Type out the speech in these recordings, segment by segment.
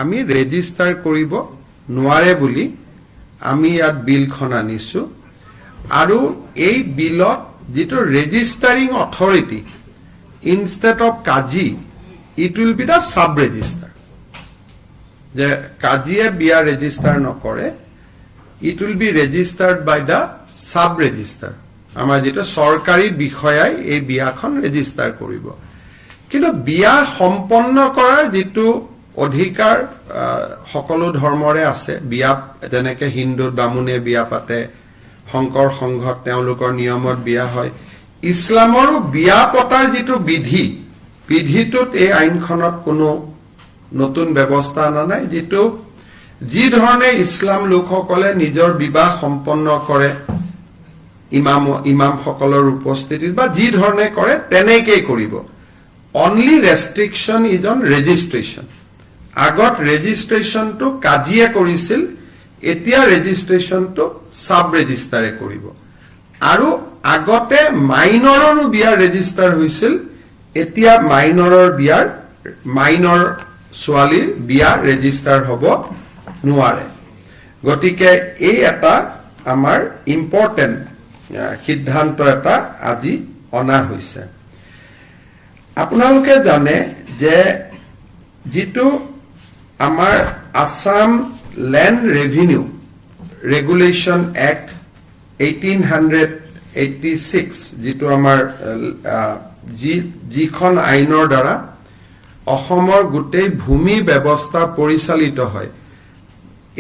আমি ৰেজিষ্টাৰ কৰিব নোৱাৰে বুলি আমি ইয়াত বিলখন আনিছো আৰু এই বিলত যেটো ৰেজিষ্টাৰিং অথৰিটি instead of কাজি it will be the sub register যে কাজিয়ে বিয়া ৰেজিষ্টাৰ নকৰে it will be registered by the sub register আমাৰ যেটো সৰকাৰি বিষয়াই এই বিয়াখন ৰেজিষ্টাৰ কৰিব কিন্তু বিয়া সম্পন্ন কৰাৰ যেটো অধিকাৰ সকলো ধৰ্মৰে আছে বিয়া যেনেকৈ হিন্দু বামুণে বিয়া পাতে শংকৰ সংঘত তেওঁলোকৰ নিয়মত বিয়া হয় ইছলামৰো বিয়া পতাৰ যেটো বিধিটোত এই আইনখনত কোনো নতুন ব্যৱস্থা নাই যেটো যি ধৰণে ইছলাম লোকসকলে নিজৰ বিবাহ সম্পন্ন কৰে ইমাম সকলৰ উপস্থিতিত বা যি ধৰণে কৰে তেনেকৈ কৰিব only restriction is on registration আগত ৰেজিষ্ট্ৰেচন টু কাজিয়ে কৰিছিল এতিয়া ৰেজিষ্ট্ৰেচন টু সাব ৰেজিষ্টাৰে কৰিব আৰু আগতে মাইনৰৰ বিয়া ৰেজিষ্টাৰ হৈছিল এতিয়া মাইনৰ ছোৱালীৰ বিয়া ৰেজিষ্টাৰ হ'ব নোৱাৰে গতিকে এই এটা আমাৰ ইম্পৰ্টেন্ট সিদ্ধান্ত এটা আজি অনা হৈছে আপোনালোকে জানে যে যেটো আমাৰ Assam land revenue regulation act 1886 যেটো আমাৰ যিখন আইনৰ দ্বাৰা অসমৰ গোটেই ভূমি ব্যৱস্থা পৰিচালিত হয়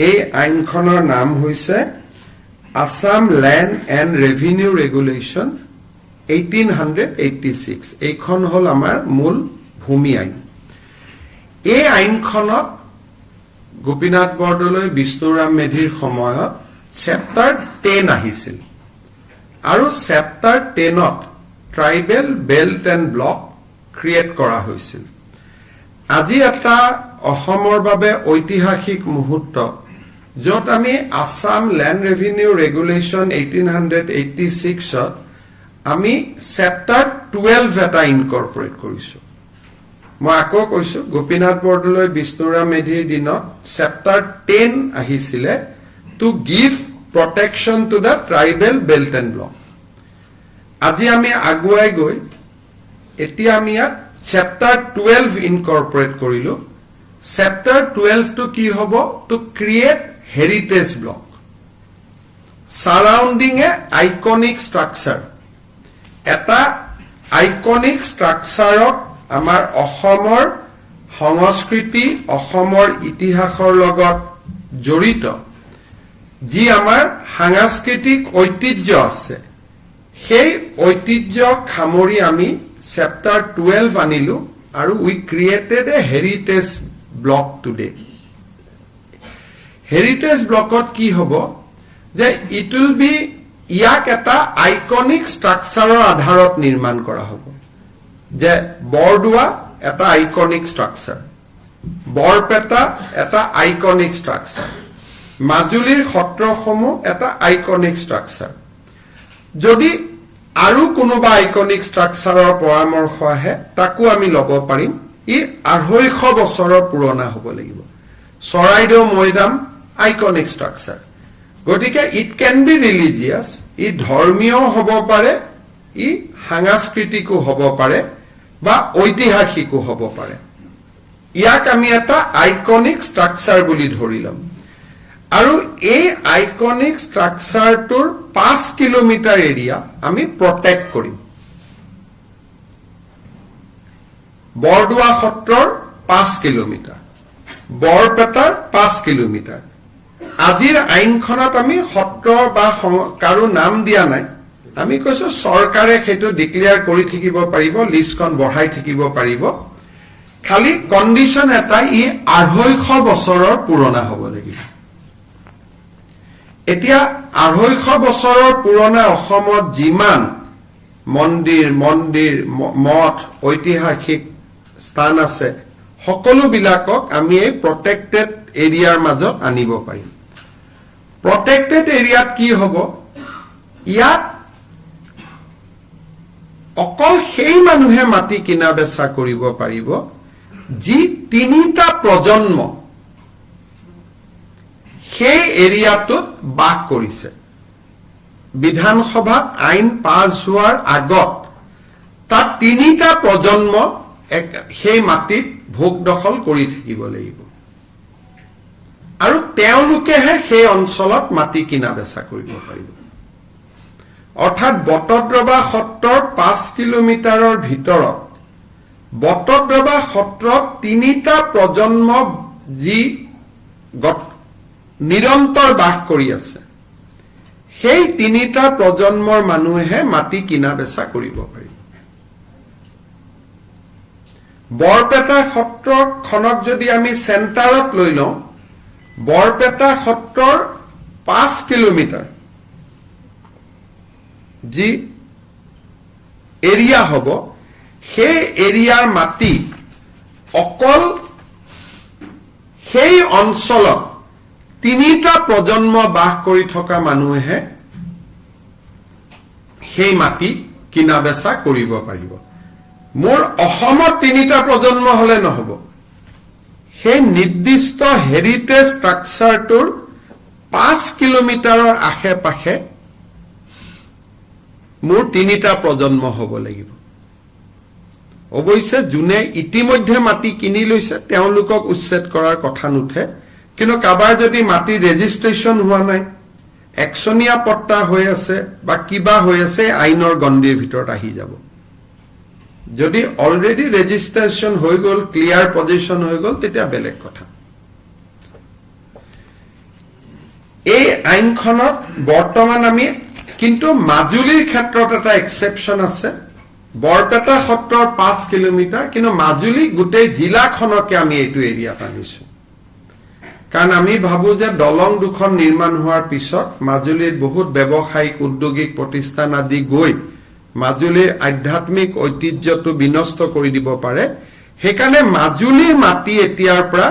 এই আইনখনৰ নাম হৈছে Assam land and revenue regulation 1886 এইখন হল আমাৰ মূল ভূমি আইন এই আইনখনত গোপীনাথ বৰদলৈ বিষ্ণুৰাম মেধিৰ সময়ত চেপ্টাৰ 10 আহিছিল আৰু চেপ্টাৰ 10ত tribal belt and block create কৰা হৈছিল আজি এটা অসমৰ বাবে ঐতিহাসিক মুহূৰ্ত য'ত আমি আসাম ল্যান্ড ৰেভিনিউ ৰেগুলেশন 1886ত আমি চেপ্টাৰ 12 এটা ইনকৰ্পৰেট কৰিছো মই আকৌ কৈছো গোপীনাথ বৰদলৈ বিষ্ণুৰাম মেধিৰ দিনত চেপ্টাৰ 10 আহিছিলে to give protection to the tribal belt and block আজি আমি আগুৱাই গৈ এতিয়া আমি ইয়াত চেপ্টাৰ 12 ইনকৰ্পৰেট কৰিলো চেপ্টাৰ 12 টু কি হ'ব to create heritage block surrounding a iconic structure এটা আইকনিক ষ্ট্ৰাকচাৰক আমাৰ অসমৰ সংস্কৃতি অসমৰ ইতিহাসৰ লগত জড়িত যি আমাৰ সাংস্কৃতিক ঐতিহ্য আছে সেই ঐতিহ্য খামৰি আমি চেপ্টাৰ 12 আনিলো আৰু we created a heritage block today heritage ব্লকত কি হ'ব যে ইট উইল বি ইয়াক এটা আইকনিক ষ্ট্ৰাকচাৰৰ আধাৰত নিৰ্মাণ কৰা হ'ব যে বৰদুৱা এটা আইকনিক ষ্ট্ৰাকচাৰ বৰপেটা এটা আইকনিক ষ্ট্ৰাকচাৰ মাজুলীৰ সত্ৰসমূহ এটা আইকনিক ষ্ট্ৰাকচাৰ যদি আৰু কোনোবা আইকনিক ষ্ট্ৰাকচাৰৰ পৰামৰ্শ আহে তাকো আমি ল'ব পাৰিম ই 250 বছৰৰ পুৰণা হ'ব লাগিব চৰাইদেউ মৈদাম আইকনিক ষ্ট্ৰাকচাৰ গতিকে ইট ক্যান বি ৰিলিজিয়াছ ই ধৰ্মীয় হ'ব পাৰে ই সাংস্কৃতিকো হ'ব পাৰে বা ঐতিহাসিকো হ'ব পাৰে ইয়াক আমি এটা আইকনিক ষ্ট্ৰাকচাৰ বুলি ধৰিলাম আৰু এই আইকনিক ষ্ট্ৰাকচাৰটোৰ 5 কিলোমিটাৰ এৰিয়া আমি প্ৰটেক্ট কৰিম বৰদুৱা সত্ৰৰ 5 কিলোমিটাৰ বৰপেটাৰ 5 কিলোমিটাৰ আজিৰ আইনখনত আমি সত্ৰ বা কাৰো নাম দিয়া নাই আমি কৈছো সৰকাৰে সেইটো ডিক্লেয়াৰ কৰি থাকিব পাৰিব লিষ্টখন বঢ়াই থাকিব পাৰিব খালি কন্ডিশন এটা ই 250 বছৰৰ পুৰণা হ'ব লাগিব এতিয়া 250 বছৰৰ পুৰণা অসমত যিমান মন্দিৰ মঠ ঐতিহাসিক স্থান আছে সকলো বিলাকক আমি এই প্ৰটেক্টেড এৰিয়াৰ মাজত আনিব পাৰিম প্ৰটেক্টেড এৰিয়াত কি হ'ব ইয়াত অকল সেই মানুহে মাটি কিনা বেচা কৰিব পাৰিব যি তিনিটা প্ৰজন্ম সেই এৰিয়াটোত বাস কৰিছে বিধানসভা আইন পাছ হোৱাৰ আগত তাত 3টা প্ৰজন্ম সেই মাটিত ভোগ দখল কৰি থাকিব লাগিব আৰু তেওঁলোকেহে সেই অঞ্চলত মাটি কিনা বেচা কৰিব পাৰিব অৰ্থাৎ বটদ্ৰৱা সত্ৰৰ 5 কিলোমিটাৰৰ ভিতৰত বটদ্ৰৱা সত্ৰত 3টা প্ৰজন্ম যি নিৰন্তৰ বাস কৰি আছে সেই 3টা প্ৰজন্মৰ মানুহে মাটি কিনা বেচা কৰিব পাৰিব বৰপেটা সত্ৰখনক যদি আমি চেণ্টাৰত লৈ লওঁ বৰপেটা সত্ৰৰ 5 কিলোমিটাৰ যি এৰিয়া হ'ব সেই এৰিয়াৰ মাটি অকল সেই অঞ্চলত 3টা প্ৰজন্ম বাস কৰি থকা মানুহে সেই মাটি কিনা বেচা কৰিব পাৰিব মোৰ অসমত 3টা প্ৰজন্ম হলে নহব সেই নিৰ্দিষ্ট হেৰিটেজ ষ্ট্ৰাকচাৰটোৰ 5 কিলোমিটাৰৰ আশে পাশে মোৰ 3টা প্ৰজন্ম হ'ব লাগিব অৱশ্যে যোনে ইতিমধ্যে মাটি কিনি লৈছে তেওঁলোকক উচ্ছেদ কৰাৰ কথা নুঠে কিন্তু কাবাৰ যদি মাটি ৰেজিষ্ট্ৰেচন হোৱা নাই একচনীয়া পট্টা হৈ আছে বা কিবা হৈ আছে আইনৰ গণ্ডিৰ ভিতৰত আহি যাব যদি অলৰেডি ৰেজিষ্ট্ৰেচন হৈ গ'ল ক্লিয়াৰ পজিশন হৈ গ'ল তেতিয়া বেলেগ কথা এই আইনখনত বৰ্তমান আমি কিন্তু মাজুলীৰ ক্ষেত্ৰত এটা এক্সেপশন আছে বৰপেটা সত্ৰৰ 5 কিলোমিটাৰ কিন্তু মাজুলী গোটেই জিলাখনকে আমি এইটো এৰিয়াত আনিছো কাৰণ আমি ভাবো যে দলং দুখন নিৰ্মাণ হোৱাৰ পিছত মাজুলীত বহুত ব্যৱসায়িক উদ্যোগিক প্ৰতিষ্ঠান আদি গৈ মাজুলীৰ আধ্যাত্মিক ঐতিহ্যটো বিনষ্ট কৰি দিব পাৰে সেইকাৰণে মাজুলীৰ মাটি এতিয়াৰ পৰা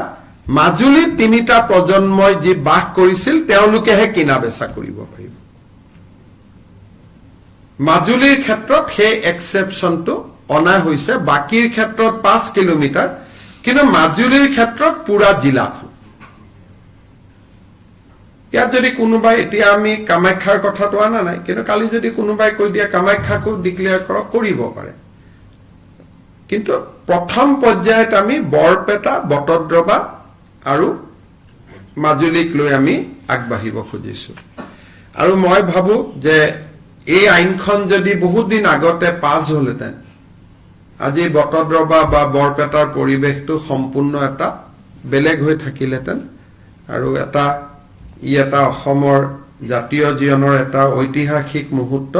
মাজুলীৰ 3টা প্ৰজন্মই যি বাস কৰিছিল তেওঁলোকেহে কিনা বেচা কৰিব পাৰিব মাজুলীৰ ক্ষেত্ৰত সেই এক্সেপশনটো অনা হৈছে বাকিৰ ক্ষেত্ৰত 5 কিলোমিটাৰ কিন্তু মাজুলীৰ ক্ষেত্ৰত পুৰা জিলাখন ইয়াত যদি কোনোবাই এতিয়া আমি কামাখ্যাৰ কথাটো আনা নাই কিন্তু কালি যদি কোনোবাই কৈ দিয়ে কামাখ্যাকো ডিক্লেয়াৰ কৰক কৰিব পাৰে কিন্তু প্ৰথম পৰ্যায়ত আমি বৰপেটা বটদ্ৰৱা আৰু মাজুলীক লৈ আমি আগবাঢ়িব খুজিছো আৰু মই ভাবো যে এই আইনখন যদি বহুত দিন আগতে পাছ হলহেঁতেন আজি বটদ্ৰৱা বা বৰপেটাৰ পৰিৱেশটো সম্পূৰ্ণ এটা বেলেগ হৈ থাকিলহেঁতেন আৰু এটা অসমৰ জাতীয় জীৱনৰ এটা ঐতিহাসিক মুহূৰ্ত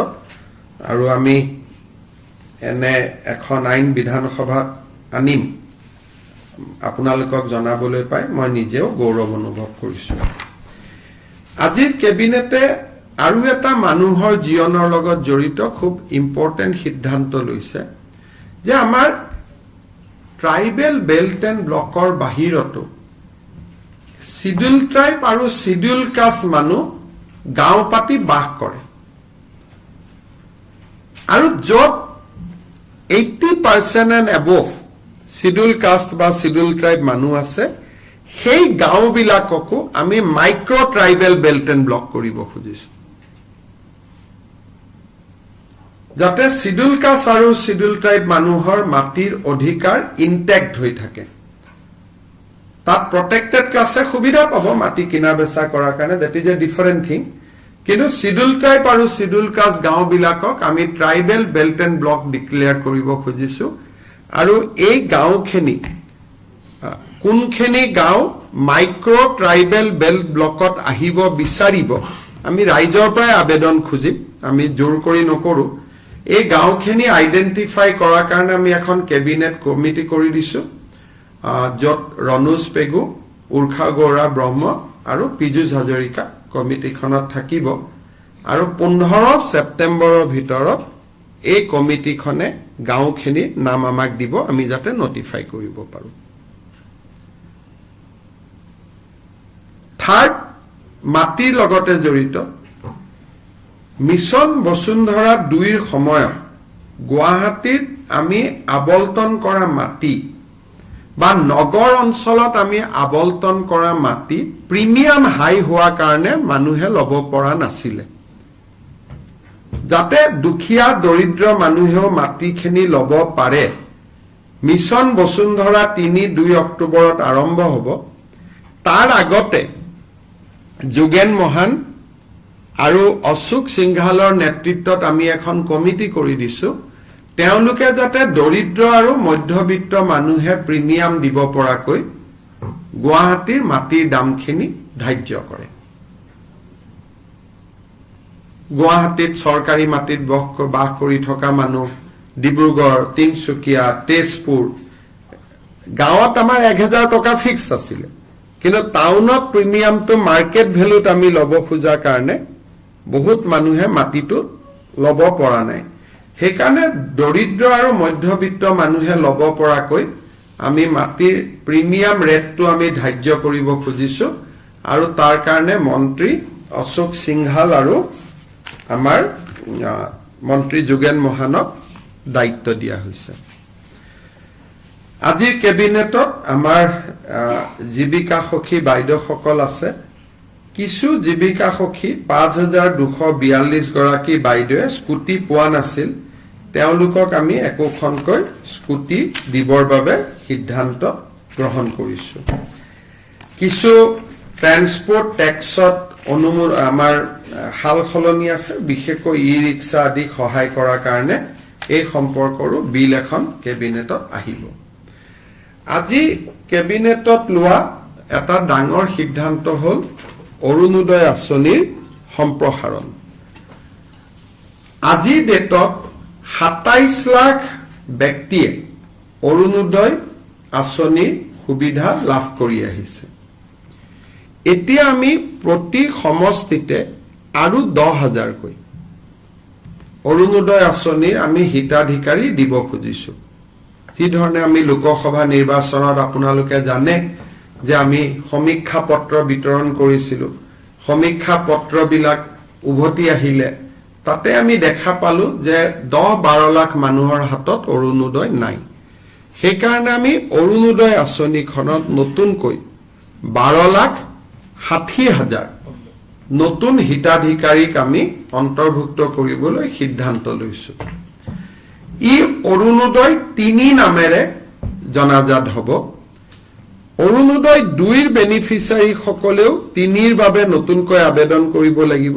আৰু আমি এনে এখন আইন বিধানসভাত আনিম আপোনালোকক জনাবলৈ পাই মই নিজেও গৌৰৱ অনুভৱ কৰিছো আজিৰ কেবিনেটে আৰু এটা মানুহৰ জীৱনৰ লগত জড়িত খুব ইম্পৰ্টেন্ট সিদ্ধান্ত লৈছে যে আমাৰ ট্ৰাইবেল বেল্ট এণ্ড ব্লকৰ বাহিৰতো শিডিউল ট্ৰাইব আৰু শিডিউল কাষ্ট মানুহ গাঁও পাতি বাস কৰে আৰু য'ত 80% and above শিডিউল কাষ্ট বা শিডিউল ট্ৰাইব মানুহ আছে সেই গাঁওবিলাককো আমি micro tribal belt and block কৰিব খুজিছো যাতে শিডিউল কাষ্ট আৰু শিডিউল ট্ৰাইব মানুহৰ মাটিৰ অধিকাৰ ইনটেক্ট হৈ থাকে তাত প্ৰটেক্টেড ক্লাছে সুবিধা পাব মাটি কিনা বেচা কৰাৰ কাৰণে that is a different thing কিন্তু শিডিউল ট্ৰাইব আৰু শিডিউল কাষ্ট গাঁওবিলাকক আমি tribal belt and block declare কৰিব খুজিছো আৰু এই গাঁওখিনি কোনখিনি গাঁও মাইক্ৰ ট্ৰাইবেল বেল্ট ব্লকত আহিব বিচাৰিব আমি ৰাইজৰ পৰা আবেদন খুজিম আমি জোৰ কৰি নকৰো এই গাঁওখিনি আইডেন্টিফাই কৰাৰ কাৰণে আমি এখন কেবিনেট কমিটি কৰি দিছো য'ত ৰনোজ পেগু উৰ্খা গৌৰা ব্ৰহ্ম আৰু পীযুষ হাজৰিকা কমিটিখনত থাকিব আৰু 15 ছেপ্টেম্বৰৰ ভিতৰত এই কমিটিখনে গাঁওখিনিৰ নাম আমাক দিব আমি যাতে নটিফাই কৰিব পাৰো থাৰ্ড মাটিৰ লগতে জড়িত মিছন বসুন্ধৰা 2ৰ সময়ত গুৱাহাটীত আমি আবলটন কৰা মাটি বা নগৰ অঞ্চলত আমি আবলটন কৰা মাটি প্ৰিমিয়াম হাই হোৱা কাৰণে মানুহে ল'ব পৰা নাছিলে যাতে দুখীয়া দৰিদ্ৰ মানুহেও মাটিখিনি ল'ব পাৰে মিছন বসুন্ধৰা ৩-২ অক্টোবৰত আৰম্ভ হ'ব তাৰ আগতে যোগেন মহান আৰু অশোক সিংঘালৰ নেতৃত্বত আমি এখন কমিটি কৰি দিছো তেওঁলোকে যাতে দৰিদ্ৰ আৰু মধ্যবিত্ত মানুহে প্ৰিমিয়াম দিব পৰাকৈ গুৱাহাটীৰ মাটিৰ দামখিনি ধাৰ্য কৰে গুৱাহাটীত চৰকাৰী মাটিত বাস কৰি থকা মানুহ ডিব্ৰুগড় তিনচুকীয়া তেজপুৰ গাঁৱত আমাৰ 1000 টকা ফিক্স আছিল কিন্তু টাউনত প্ৰিমিয়ামটো মাৰ্কেট ভ্যালুত আমি ল'ব খোজা কাৰণে বহুত মানুহে মাটিটো ল'ব পৰা নাই সেইকাৰণে দৰিদ্ৰ আৰু মধ্যবিত্ত মানুহে ল'ব পৰাকৈ আমি মাটিৰ প্ৰিমিয়াম ৰেটটো আমি ধাৰ্য কৰিব খুজিছো আৰু তাৰ কাৰণে মন্ত্ৰী অশোক সিংঘাল আৰু আমাৰ মন্ত্ৰী যোগেন মহানক দায়িত্ব দিয়া হৈছে আজিৰ কেবিনেটত আমাৰ জীৱিকা সখী বাইদেউসকল আছে কিছু জীৱিকা সখী 5242 গৰাকী বাইদেৱে স্কুটি পোৱা নাছিল তেওঁলোকক আমি একোখনকৈ স্কুটি দিবৰ বাবে সিদ্ধান্ত গ্ৰহণ কৰিছো কিছু ট্ৰান্সপোৰ্ট টেক্সত আমাৰ হাল খলনি আছে বিশেষকৈ ই-ৰিক্সা আদি সহায় কৰাৰ কাৰণে এই সম্পৰ্কৰো বিল এখন কেবিনেটত আহিব আজি কেবিনেটত লোৱা এটা ডাঙৰ সিদ্ধান্ত হ'ল অৰুণোদয় আঁচনিৰ সম্প্ৰসাৰণ আজিৰ ডেটত 27 লাখ ব্যক্তিয়ে অৰুণোদয় আঁচনিৰ সুবিধা লাভ কৰি আহিছে এতিয়া আমি প্ৰতি সমষ্টিতে আৰু 10,000 কৈ অৰুণোদয় আঁচনিৰ আমি হিতাধিকাৰী দিব খুজিছো যি ধৰণে আমি লোকসভা নিৰ্বাচনত আপোনালোকে জানে যে আমি সমীক্ষা পত্ৰ বিতৰণ কৰিছিলো সমীক্ষা পত্ৰবিলাক উভতি আহিলে তাতে আমি দেখা পালো যে 10-12 লাখ মানুহৰ হাতত অৰুণোদয় নাই সেইকাৰণে আমি অৰুণোদয় আঁচনিখনত নতুনকৈ 12,60,000 নতুন হিতাধিকাৰীক আমি অন্তৰ্ভুক্ত কৰিবলৈ সিদ্ধান্ত লৈছো ই অৰুণোদয় 3 নামেৰে জনাজাত হ'ব অৰুণোদয় 2ৰ বেনিফিচিয়াৰী সকলেও 3ৰ বাবে নতুনকৈ আবেদন কৰিব লাগিব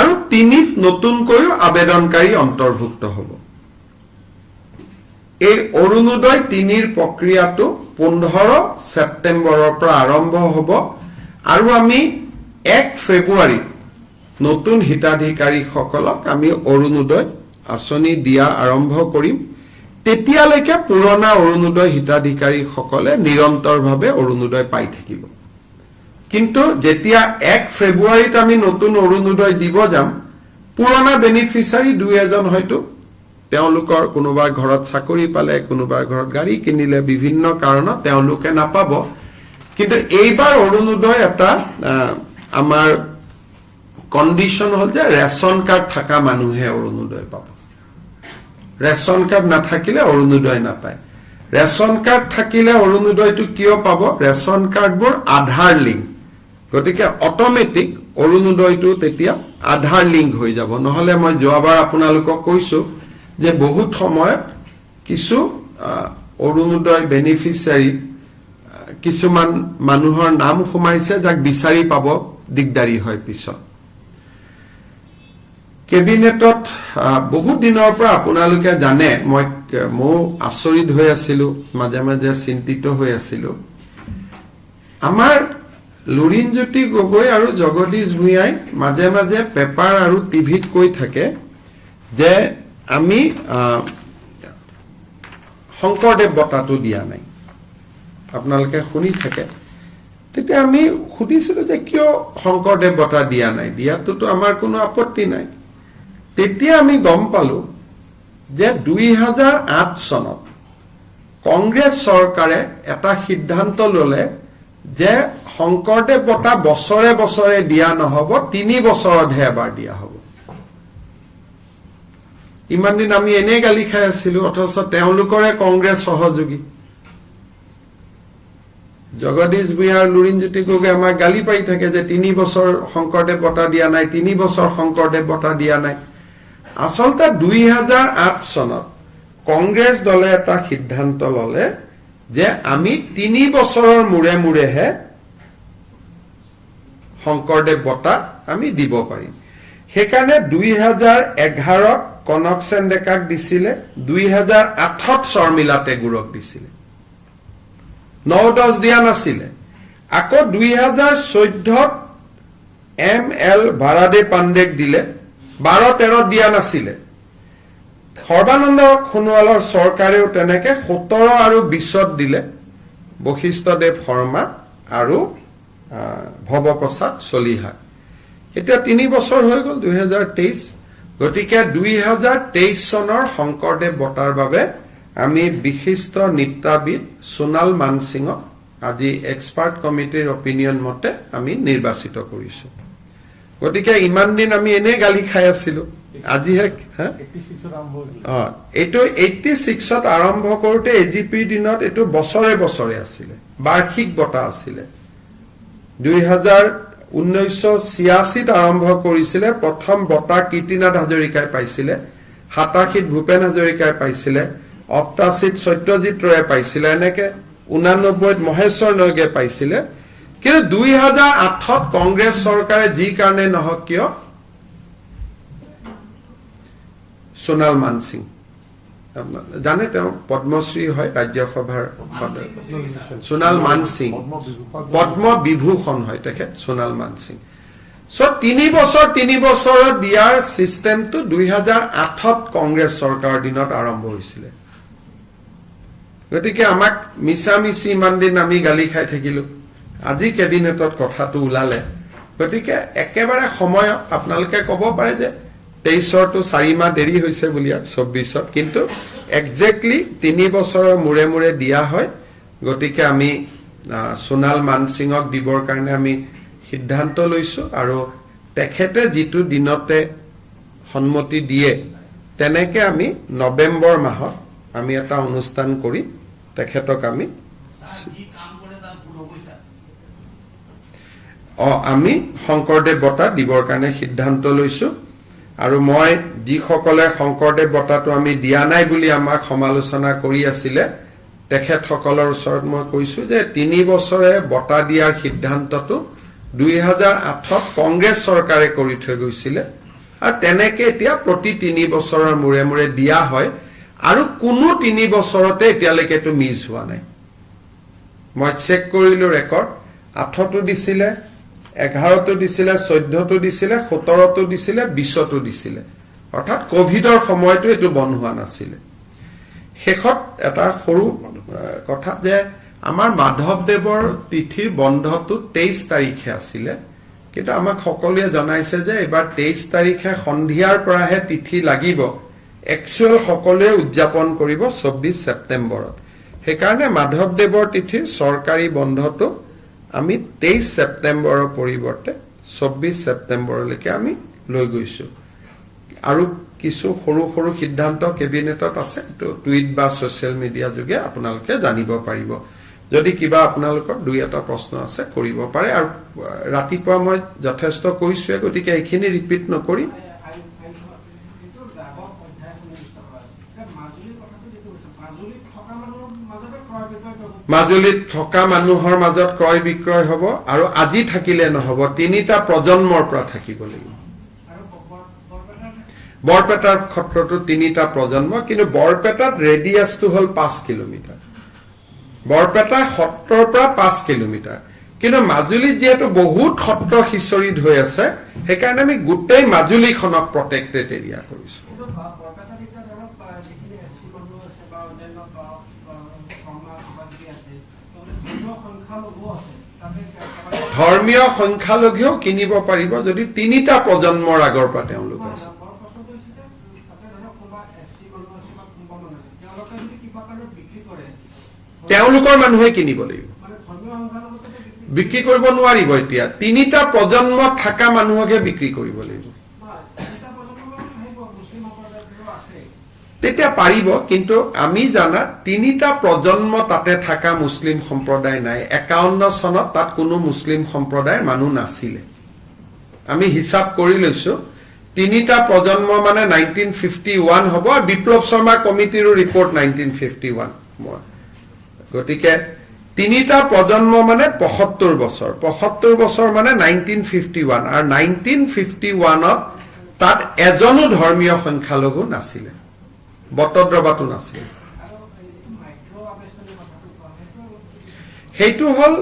আৰু 3ত নতুনকৈ আবেদনকাৰী অন্তৰ্ভুক্ত হ'ব এই অৰুণোদয় 3ৰ প্ৰক্ৰিয়াটো 15 ছেপ্টেম্বৰৰ পৰা আৰম্ভ হ'ব আৰু আমি 1 ফেব্ৰুৱাৰী নতুন হিতাধিকাৰী সকলক আমি অৰুণোদয় আঁচনি দিয়া আৰম্ভ কৰিম তেতিয়ালৈকে পুৰণা অৰুণোদয় হিতাধিকাৰী সকলে নিৰন্তৰভাৱে অৰুণোদয় পাই থাকিব কিন্তু যেতিয়া 1 ফেব্ৰুৱাৰীত আমি নতুন অৰুণোদয় দিব যাম পুৰণা বেনিফিচিয়াৰী দুই এজন হয়তো তেওঁলোকৰ কোনোবা ঘৰত চাকৰি পালে কোনোবা ঘৰত গাড়ী কিনিলে বিভিন্ন কাৰণত তেওঁলোকে নাপাব কিন্তু এইবাৰ অৰুণোদয় এটা আমাৰ কন্ডিশন হল যে ৰেশন কাৰ্ড থাকা মানুহে অৰুণোদয় পাব ৰেশন কাৰ্ড নাথাকিলে অৰুণোদয় নাপায় ৰেশন কাৰ্ড থাকিলে অৰুণোদয়টো কিয় পাব ৰেশন কাৰ্ডবোৰ আধাৰ লিংক গতিকে অটোমেটিক অৰুণোদয়টো তেতিয়া আধাৰ লিংক হৈ যাব নহলে মই যোৱাবাৰ আপোনালোকক কৈছো যে বহুত সময়ত কিছু অৰুণোদয় বেনিফিচিয়াৰী কিছুমান মানুহৰ নাম সোমাইছে যাক বিচাৰি পাব দিগদাৰি হয় পিছত কেবিনেটত বহুত দিনৰ পৰা আপোনালোকে জানে মই আচৰিত হৈ আছিলো মাজে মাজে চিন্তিত হৈ আছিলো আমাৰ লুৰিণজ্যোতি গগৈ আৰু জগদীশ ভূঞাই মাজে মাজে পেপাৰ আৰু টিভিত কৈ থাকে যে আমি শংকৰদেৱ বঁটাটো দিয়া নাই আপোনালোকে শুনি থাকে তেতিয়া আমি সুধিছিলো যে কিয় শংকৰদেৱ বঁটা দিয়া নাই দিয়াটোতো আমাৰ কোনো আপত্তি নাই তেতিয়া আমি গম পালো যে 2008 চনত কংগ্ৰেছ চৰকাৰে এটা সিদ্ধান্ত ললে যে শংকৰদেৱ বঁটা বছৰে বছৰে দিয়া নহব 3 বছৰতহে এবাৰ দিয়া হ'ব ইমান দিন আমি এনে গালি খাই আছিলো অথচ তেওঁলোকৰে কংগ্ৰেছ সহযোগী জগদীশ ভূঞা আৰু লুৰিণজ্যোতি গগৈয়ে আমাক গালি পাৰি থাকে যে 3 বছৰ শংকৰদেৱ বঁটা দিয়া নাই, 3 বছৰ শংকৰদেৱ বঁটা দিয়া নাই। আচলতে 2008 চনত কংগ্ৰেছ দলে এটা সিদ্ধান্ত ললে যে আমি 3 বছৰৰ মূৰে মূৰেহে শংকৰদেৱ বঁটা আমি দিব পাৰিম। সেইকাৰণে 2011ত কনকসেন ডেকাক দিছিলে, 2008ত শৰ্মিলা টেগুৰক দিছিলে, 9-10 দিয়া নাছিলে। আকৌ 2014ত ML ভাৰাদে পাণ্ডেক দিলে, 12-13 দিয়া নাছিলে। সৰ্বানন্দ সোণোৱালৰ চৰকাৰেও তেনেকে 17 আৰু 20ত দিলে, বশিষ্ঠদেৱ শৰ্মা আৰু ভৱপ্ৰসাদ চলিহা। এতিয়া 3 বছৰ হৈ গ'ল, 2023। গতিকে 2023 চনৰ শংকৰদেৱ বঁটাৰ বাবে আমি বিশিষ্ট নৃত্যবিদ সোণাল মানসিঙক আজি এক্সপাৰ্ট কমিটিৰ অপিনিয়ন মতে আমি নিৰ্বাচিত কৰিছো। গতিকে ইমান দিন আমি এনে গালি খাই আছিলো, আজিহে এইটো 86ত আৰম্ভ কৰোতে এজিপিৰ দিনত এইটো বছৰে বছৰে আছিলে, বাৰ্ষিক বঁটা আছিলে। 1986ত আৰম্ভ কৰিছিলে, প্ৰথম বঁটা কীৰ্তিনাথ হাজৰিকাই পাইছিলে, 87ত ভূপেন হাজৰিকাই পাইছিলে, 88ত সত্যজিৎ ৰয়ে পাইছিলে, এনেকে 89ত মহেশ্বৰ নয়গে পাইছিলে। কিন্তু 2008ত কংগ্ৰেছ চৰকাৰে যি কাৰণে নহওক কিয় সোণাল মানসিং জানে, তেওঁ পদ্মশ্ৰী হয়, ৰাজ্যসভাৰ সোণাল মানসিং পদ্ম বিভূষণ হয় তেখেত সোণাল মানসিং। চ' 3 বছৰত দিয়াৰ চিষ্টেমটো 2008ত কংগ্ৰেছ চৰকাৰৰ দিনত আৰম্ভ হৈছিলে। গতিকে আমাক মিছামিছি ইমান দিন আমি গালি খাই থাকিলো, আজি কেবিনেটত কথাটো ওলালে। গতিকে একেবাৰে সময় আপোনালোকে ক'ব পাৰে যে 23ৰটো 4 মাহ দেৰি হৈছে বুলি, আৰু 24ত কিন্তু একজেক্টলি 3 বছৰৰ মূৰে মূৰে দিয়া হয়। গতিকে আমি সোণাল মানসিঙক দিবৰ কাৰণে আমি সিদ্ধান্ত লৈছো, আৰু তেখেতে যিটো দিনতে সন্মতি দিয়ে তেনেকে আমি নৱেম্বৰ মাহত আমি এটা অনুষ্ঠান কৰি তেখেতক আমি আমি শংকৰদেৱ বঁটা দিবৰ কাৰণে সিদ্ধান্ত লৈছো। আৰু মই যিসকলে শংকৰদেৱ বঁটাটো আমি দিয়া নাই বুলি আমাক সমালোচনা কৰি আছিলে, তেখেতসকলৰ ওচৰত মই কৈছো যে 3 বছৰে বঁটা দিয়াৰ সিদ্ধান্তটো 2008ত কংগ্ৰেছ চৰকাৰে কৰি থৈ গৈছিলে, আৰু তেনেকে এতিয়া প্ৰতি 3 বছৰৰ মূৰে মূৰে দিয়া হয়, আৰু কোনো 3 বছৰতে এতিয়ালৈকে এইটো মিছ হোৱা নাই। মই চেক কৰিলো ৰেকৰ্ড, 8তো দিছিলে, 11তো দিছিলে, 14তো দিছিলে, 17তো দিছিলে, 20তো দিছিলে। অৰ্থাৎ কোভিডৰ সময়তো এইটো বন্ধ হোৱা নাছিলে। শেষত এটা সৰু কথা যে আমাৰ মাধৱদেৱৰ তিথিৰ বন্ধটো 23 তাৰিখে আছিলে, কিন্তু আমাক সকলোৱে জনাইছে যে এবাৰ 23 তাৰিখে সন্ধিয়াৰ পৰাহে তিথি লাগিব, একচুৱেল সকলোৱে উদযাপন কৰিব 24 ছেপ্টেম্বৰত। সেইকাৰণে মাধৱদেৱৰ তিথিৰ চৰকাৰী বন্ধটো আমি 23 ছেপ্টেম্বৰৰ পৰিৱৰ্তে 24 ছেপ্টেম্বৰলৈকে আমি লৈ গৈছো। আৰু কিছু সৰু সৰু সিদ্ধান্ত কেবিনেটত আছে, এইটো টুইট বা ছচিয়েল মিডিয়া যোগে আপোনালোকে জানিব পাৰিব। যদি কিবা আপোনালোকৰ 2-এটা প্ৰশ্ন আছে কৰিব পাৰে। আৰু ৰাতিপুৱা মই যথেষ্ট কৈছোৱে, গতিকে এইখিনি ৰিপিট নকৰি মাজুলীত থকা মানুহৰ মাজত ক্ৰয় বিক্ৰয় হ'ব, আৰু আজি থাকিলে নহ'ব, 3টা প্ৰজন্মৰ পৰা থাকিব লাগিব। বৰপেটাৰ ক্ষেত্ৰতো 3টা প্ৰজন্ম, কিন্তু বৰপেটাত ৰেডিয়াছটো হ'ল 5 কিলোমিটাৰ, বৰপেটা সত্ৰৰ পৰা 5 কিলোমিটাৰ। কিন্তু মাজুলীত যিহেতু বহুত সত্ৰ সিঁচৰিত হৈ আছে, সেইকাৰণে আমি গোটেই মাজুলীখনক প্ৰটেক্টেড এৰিয়া কৰিছো। ধৰ্মীয় সংখ্যালঘুও কিনিব পাৰিব যদি 3টা প্ৰজন্মৰ আগৰ পৰা তেওঁলোক আছে। তেওঁলোকৰ মানুহে কিনিব লাগিব, বিক্ৰী কৰিব নোৱাৰিব। এতিয়া 3টা প্ৰজন্ম থকা মানুহকহে বিক্ৰী কৰিব লাগিব। তেতিয়া পাৰিব কিন্তু আমি জানা তিনিটা প্ৰজন্ম তাতে থাকা মুছলিম সম্প্ৰদায় নাই 51 চনত তাত কোনো মুছলিম সম্প্ৰদায়ৰ মানুহ নাছিলে আমি হিসাব কৰি লৈছো তিনিটা প্ৰজন্ম মানে 1951 হ'ব আৰু বিপ্লৱ শৰ্মা কমিটিৰ ৰিপৰ্ট 1951 গতিকে তিনিটা প্ৰজন্ম মানে 75 বছৰ মানে 1951 আৰু 1951 ত তাত এজনো ধৰ্মীয় সংখ্যালঘু নাছিলে বটদ্ৰবাটো নাছিল সেইটো হল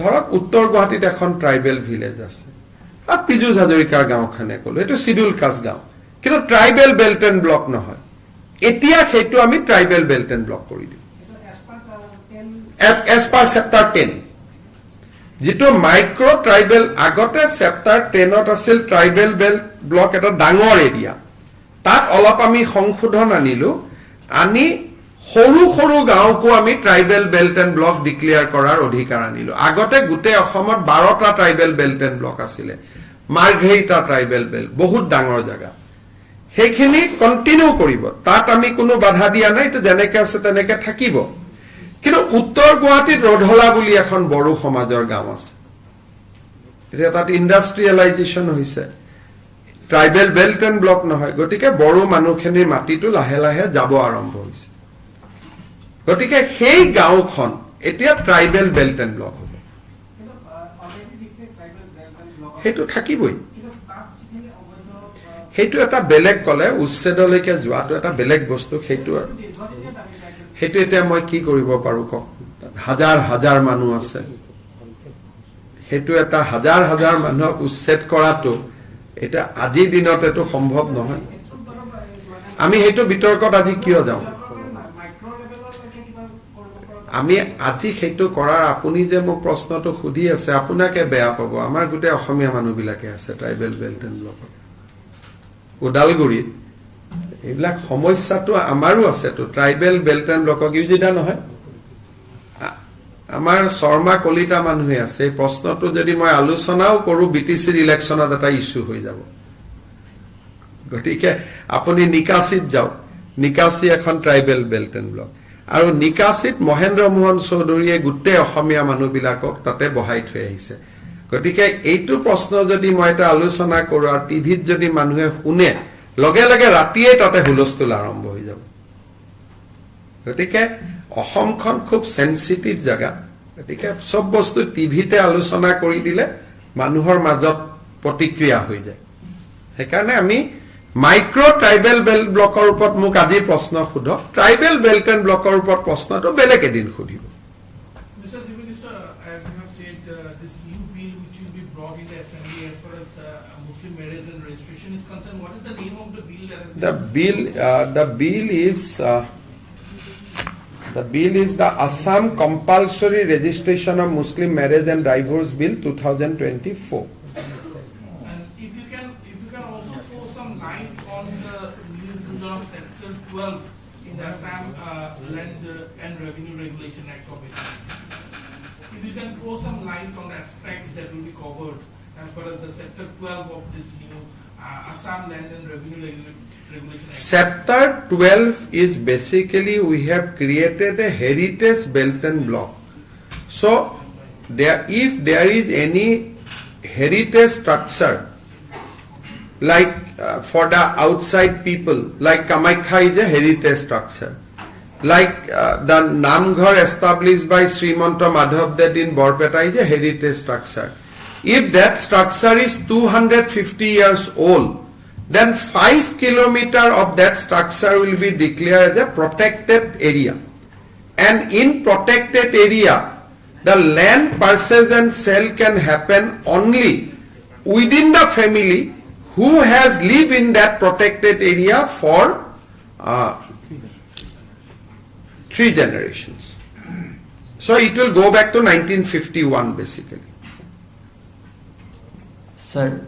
ধৰক উত্তৰ গুৱাহাটীত এখন ট্ৰাইবেল ভিলেজ আছে আৰু পিজু হাজৰিকাৰ গাঁওখনে ক'লো এইটো শিডিউল কাষ্ট গাঁও কিন্তু ট্ৰাইবেল বেল্ট এণ্ড ব্লক নহয় এতিয়া সেইটো আমি ট্ৰাইবেল বেল্ট এণ্ড ব্লক কৰি দিম as per chapter 10 যেটো মাইক্ৰো ট্ৰাইবেল আগতে chapter 10 ত আছিল ট্ৰাইবেল বেল্ট ব্লক এটা ডাঙৰ এৰিয়া তাত অলপ আমি সংশোধন আনিলো আনি সৰু সৰু গাঁওকো আমি tribal belt and block declare কৰাৰ অধিকাৰ আনিলো আগতে গোটেই অসমত 12টা ট্ৰাইবেল বেল্ট এণ্ড ব্লক আছিল মাৰ্ঘেৰিটা ট্ৰাইবেল বেল্ট বহুত ডাঙৰ জায়গা সেইখিনি কন্টিনিউ কৰিব তাত আমি কোনো বাধা দিয়া নাই তো যেনেকৈ আছে তেনেকৈ থাকিব কিন্তু উত্তৰ গুৱাহাটীত ৰধলা বুলি এখন বড়ো সমাজৰ গাঁও আছে এতিয়া তাত ইন্ডাষ্ট্ৰিয়েলাইজেশ্যন হৈছে ট্ৰাইবেল বেল্ট এণ্ড ব্লক নহয় গতিকে বড়ো মানুহখিনিৰ মাটিটো লাহে লাহে যাব আৰম্ভ হৈছে গতিকে সেই গাঁওখন এতিয়া ট্ৰাইবেল বেল্ট এণ্ড ব্লক হ'ব সেইটো থাকিবই সেইটো এটা বেলেগ কলে উচ্ছেদলৈকে যোৱাটো এটা বেলেগ বস্তু সেইটো এতিয়া মই কি কৰিব পাৰো কক হাজাৰ হাজাৰ মানুহ আছে সেইটো এটা হাজাৰ হাজাৰ মানুহক উচ্ছেদ কৰাটো এটা আজিৰ দিনত এটো সম্ভৱ নহয় আমি সেইটো বিতৰ্কত আজি কিয় যাওঁ আমি আজি সেইটো কৰাৰ আপুনি যে মোক প্ৰশ্নটো সুধি আছে আপোনাকে বেয়া পাব আমাৰ গোটেই অসমীয়া মানুহবিলাকে আছে ট্ৰাইবেল বেল্ট এণ্ড ব্লক ওদালগুৰিত এইবিলাক সমস্যাটো আমাৰো আছে তো ট্ৰাইবেল বেল্ট এণ্ড ব্লকক ইউজিদা নহয় আমাৰ শৰ্মা কলিতা মানুহে আছে এই প্ৰশ্নটো যদি মই আলোচনাও কৰো বিটিসিৰ ইলেকশ্যনত এটা ইস্যু হৈ যাব গতিকে আপুনি নিকাসিত যাও নিকাসি এখন ট্ৰাইবেল বেল্ট এণ্ড ব্লক আৰু নিকাসিত মহেন্দ্ৰ মোহন চৌধুৰীয়ে গোটেই অসমীয়া মানুহবিলাকক তাতে বহাই থৈ আহিছে গতিকে এইটো প্ৰশ্ন যদি মই এটা আলোচনা কৰো আৰু টিভিত যদি মানুহে শুনে লগে লগে ৰাতিয়ে তাতে হুলস্থুল আৰম্ভ হৈ যাব গতিকে অসমখন খুব সেনসিটিভ জায়গা গতিকে সব বস্তু টিভিতে আলোচনা কৰি দিলে মানুহৰ মাজত প্ৰতিক্ৰিয়া হৈ যায় সেইকাৰণে আমি মাইক্ৰো ট্ৰাইবেল বেল্ট ব্লকৰ ওপৰত মোক আজি প্ৰশ্ন খুধক ট্ৰাইবেল বেল্ট এণ্ড ব্লকৰ ওপৰত প্ৰশ্নটো বেলেগ এদিন খুধিব Mr. Chief Minister, as you have said, this new bill which will be brought in the assembly as far as Muslim marriage and registration is concerned, what is the name of the bill that has been the bill is the Assam Compulsory Registration of Muslim Marriage and Divorce Bill 2024. And if you can also throw some light on the new inclusion of Section 12 in the Assam Land and Revenue Regulation Act of 1966. If you can throw some light on the aspects that will be covered as far as the Sector 12 of this new Assam Land and Revenue Regulation Act. Chapter 12 is basically we have created a heritage belt and block. So if there is any heritage structure like for the outside people, like Kamakhya is a heritage structure, like the Namghar established by Srimanta Madhav Ded in Borpeta is a heritage structure. If that structure is 250 years old, then 5 kilometers of that structure will be declared as a protected area. And in protected area, the land purchase and sale can happen only within the family who has lived in that protected area for 3 generations. So it will go back to 1951 basically. Sir,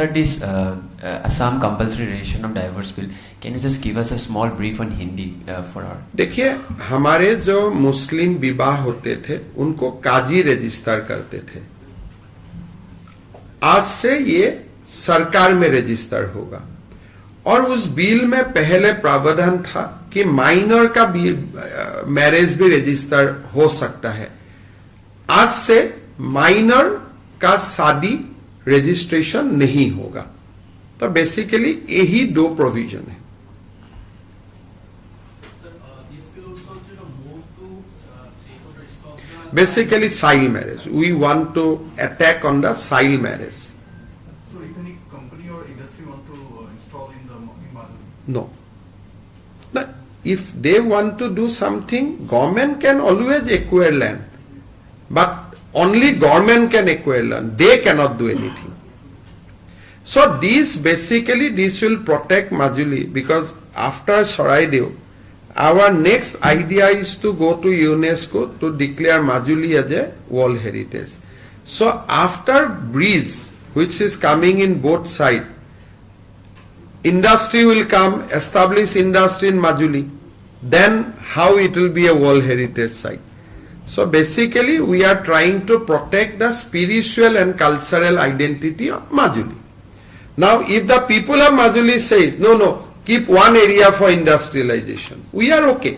this Assam Compulsory Registration of Divorce Bill, can you just give us a small brief on Hindi for our? देखिए हमारे जो मुस्लिम विवाह होते थे उनको काजी register करते थे आज से ये सरकार में रजिस्टर होगा और उस बिल में पहले प्रावधान था कि माइनर का मैरिज भी रजिस्टर हो सकता है. आज से माइनर का शादी रजिस्ट्रेशन नहीं होगा. तो बेसिकली यही दो प्रोविजन है. Basically child marriage. We want to attack on the child marriage. So if any company or industry want to install in Majuli? No. But if they want to do something, government can always acquire land. But only government can acquire land. They cannot do anything. So this will protect Majuli, because after Saraideo, our next idea is to go to UNESCO to declare Majuli as a World Heritage. So after bridge, which is coming in both sides, industry will come, establish industry in Majuli. Then how it will be a World Heritage site. So basically we are trying to protect the spiritual and cultural identity of Majuli. Now if the people of Majuli says, no, keep one area for industrialization, we are okay.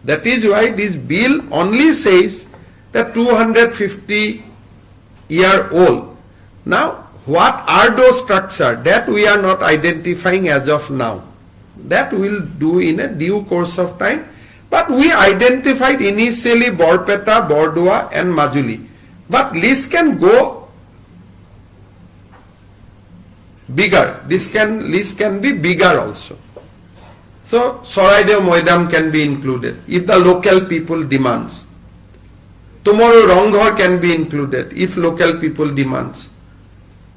That is why this bill only says that 250-year-old. Now, what are those structures that we are not identifying as of now? That we'll do in a due course of time. But we identified initially Borpeta, Bordua and Majuli. But list can go bigger. List can be bigger also. So Saraideo Moidam can be included if the local people demands. Tomorrow Ronghor can be included if local people demands.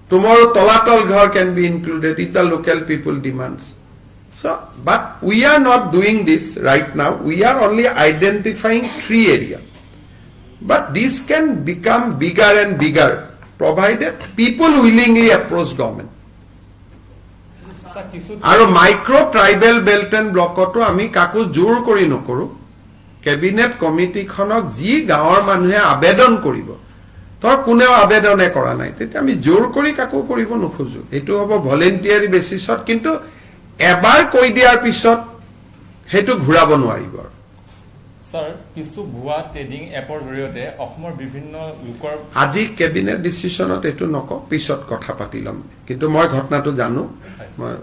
Tomorrow Tolatal Ghar can be included if the local people demands. So, but we are not doing this right now. We are only identifying 3 areas. But this can become bigger and bigger, provided people willingly approach government. আৰু micro tribal belt and ব্লকতো আমি কাকো জোৰ কৰি নকৰো. Cabinet কমিটিখনক যি গাঁৱৰ মানুহে আবেদন কৰিব, ধৰ কোনেও আবেদনে কৰা নাই, তেতিয়া আমি জোৰ কৰি কাকো কৰিব নোখোজো. এইটো হ'ব ভলেণ্টিয়াৰী বেচিছত. কিন্তু এবাৰ কৈ দিয়াৰ পিছত সেইটো ঘূৰাব নোৱাৰিব. স্যাৰ, কিছু ভুৱা ট্ৰেডিং এপৰ জৰিয়তে অসমৰ বিভিন্ন লোকৰ আজি কেবিনেট ডিচিশ্যনত এইটো নকওঁ, পিছত কথা পাতি ল'ম. কিন্তু মই ঘটনাটো জানো, মই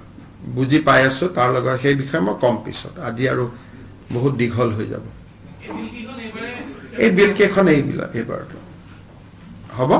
বুজি পাই আছো, তাৰ লগত সেই বিষয়ে মই কম পিছত. আজি আৰু বহুত দীঘল হৈ যাব. এই বিল কেইখন এইবাৰ হ'ব.